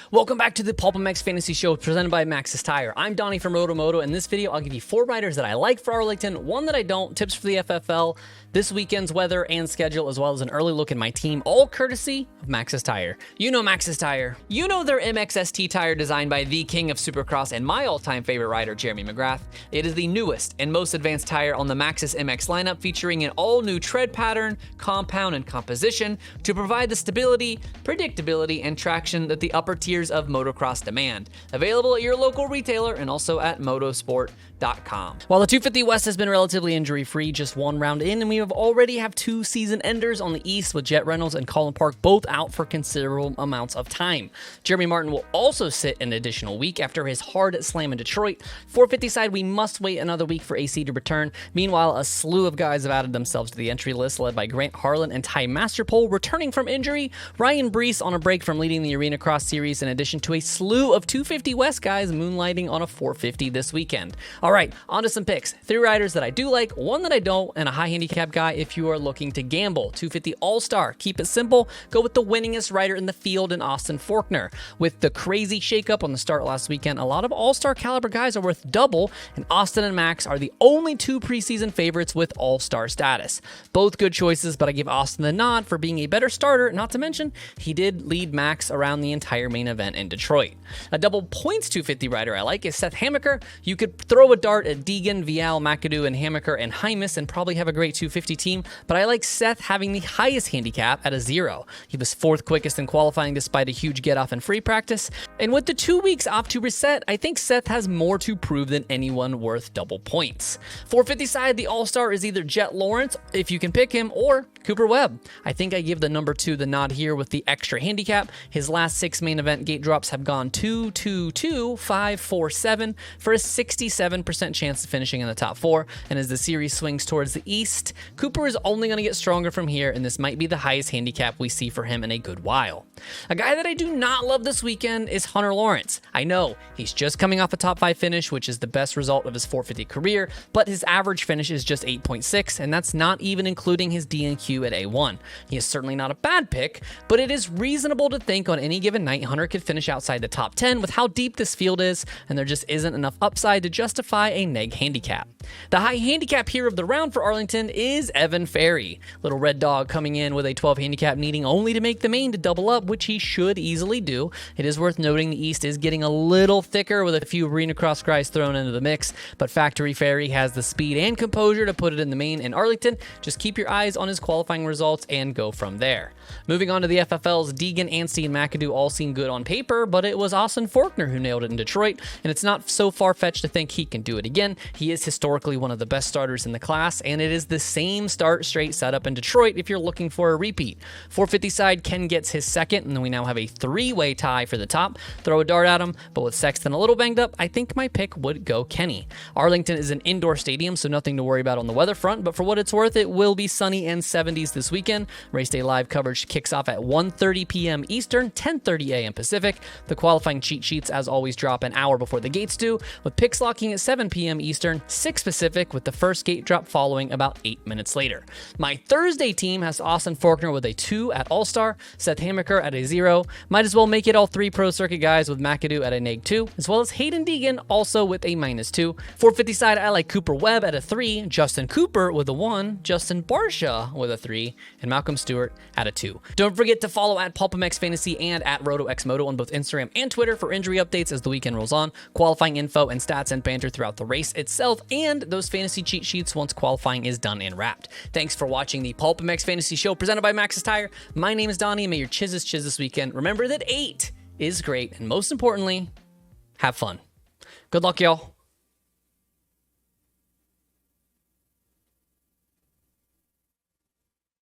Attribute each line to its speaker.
Speaker 1: Welcome back to the PulpMX Fantasy Show presented by Maxxis Tire. I'm Donnie from RotoMoto. In this video, I'll give you 4 riders that I like for Arlington, 1 that I don't, tips for the FFL, this weekend's weather and schedule, as well as an early look at my team, all courtesy of Maxxis Tire. You know Maxxis Tire. You know their MXST tire designed by the king of Supercross and my all-time favorite rider, Jeremy McGrath. It is the newest and most advanced tire on the Maxxis MX lineup, featuring an all-new tread pattern, compound, and composition to provide the stability, predictability, and traction that the upper tiers of motocross demand. Available at your local retailer and also at motosport.com. While the 250 West has been relatively injury-free, just 1 round in, and we already have 2 season enders on the East with Jet Reynolds and Colin Park both out for considerable amounts of time. Jeremy Martin will also sit an additional week after his hard slam in Detroit. 450 side, we must wait another week for AC to return. Meanwhile, a slew of guys have added themselves to the entry list, led by Grant Harlan and Ty Masterpole returning from injury, Ryan Brees on a break from leading the Arena Cross Series, in addition to a slew of 250 West guys moonlighting on a 450 this weekend. All right, on to some picks. 3 riders that I do like, 1 that I don't, and a high handicap guy if you are looking to gamble. 250 All-Star. Keep it simple. Go with the winningest rider in the field in Austin Forkner. With the crazy shakeup on the start last weekend, a lot of All-Star caliber guys are worth double, and Austin and Max are the only 2 preseason favorites with All-Star status. Both good choices, but I give Austin the nod for being a better starter, not to mention he did lead Max around the entire main event in Detroit. A double points 250 rider I like is Seth Hammaker. You could throw a dart at Deegan, Vial, McAdoo, and Hammaker and Hymas and probably have a great 250 team, but I like Seth having the highest handicap at a 0. He was 4th quickest in qualifying despite a huge get-off in free practice, and with the 2 weeks off to reset, I think Seth has more to prove than anyone worth double points. 450 side, the All-Star is either Jet Lawrence, if you can pick him, or Cooper Webb. I think I give the number 2 the nod here with the extra handicap. His last 6 main event gate drops have gone 2, 2, 2, 5, 4, 7 for a 67% chance of finishing in the top 4, and as the series swings towards the East, Cooper is only going to get stronger from here, and this might be the highest handicap we see for him in a good while. A guy that I do not love this weekend is Hunter Lawrence. I know, he's just coming off a top 5 finish, which is the best result of his 450 career, but his average finish is just 8.6, and that's not even including his DNQ at A1. He is certainly not a bad pick, but it is reasonable to think on any given night Hunter could finish outside the top 10 with how deep this field is, and there just isn't enough upside to justify a neg handicap. The high handicap here of the round for Arlington is Evan Ferry. Little red dog coming in with a 12 handicap, needing only to make the main to double up, which he should easily do. It is worth noting the East is getting a little thicker with a few Arena Cross guys thrown into the mix, but Factory Ferry has the speed and composure to put it in the main in Arlington. Just keep your eyes on his qualifying results and go from there. Moving on to the FFLs, Deegan, Anstey, and McAdoo all seem good on paper, but it was Austin Forkner who nailed it in Detroit, and it's not so far-fetched to think he can do it again. He is historically one of the best starters in the class, and it is the same start straight setup in Detroit if you're looking for a repeat. 450 side, Ken gets his 2nd, and then we now have a 3-way tie for the top. Throw a dart at him, but with Sexton a little banged up, I think my pick would go Kenny. Arlington is an indoor stadium, so nothing to worry about on the weather front, but for what it's worth, it will be sunny and 70s this weekend. Race day live coverage kicks off at 1:30 p.m. Eastern, 10:30 a.m. Pacific. The qualifying cheat sheets, as always, drop an hour before the gates do, with picks locking at 7 p.m. Eastern, 6 Pacific, with the first gate drop following about 8 minutes later. My Thursday team has Austin Forkner with a 2 at All-Star, Seth Hammaker at a 0. Might as well make it all 3 pro circuit guys with McAdoo at a -2, as well as Hayden Deegan also with a -2. 450 side, I like Cooper Webb at a 3, Justin Cooper with a 1, Justin Barsha with a 3, and Malcolm Stewart at a 2. Don't forget to follow at PulpMX Fantasy and at RotoMoto on both Instagram and Twitter for injury updates as the weekend rolls on, qualifying info and stats and banter throughout the race itself, and those fantasy cheat sheets once qualifying is done and wrapped. Thanks for watching the PulpMX Fantasy Show presented by Maxxis Tire. My name is Donnie, and may your chiz this weekend. Remember that 8 is great, and most importantly, have fun. Good luck, y'all.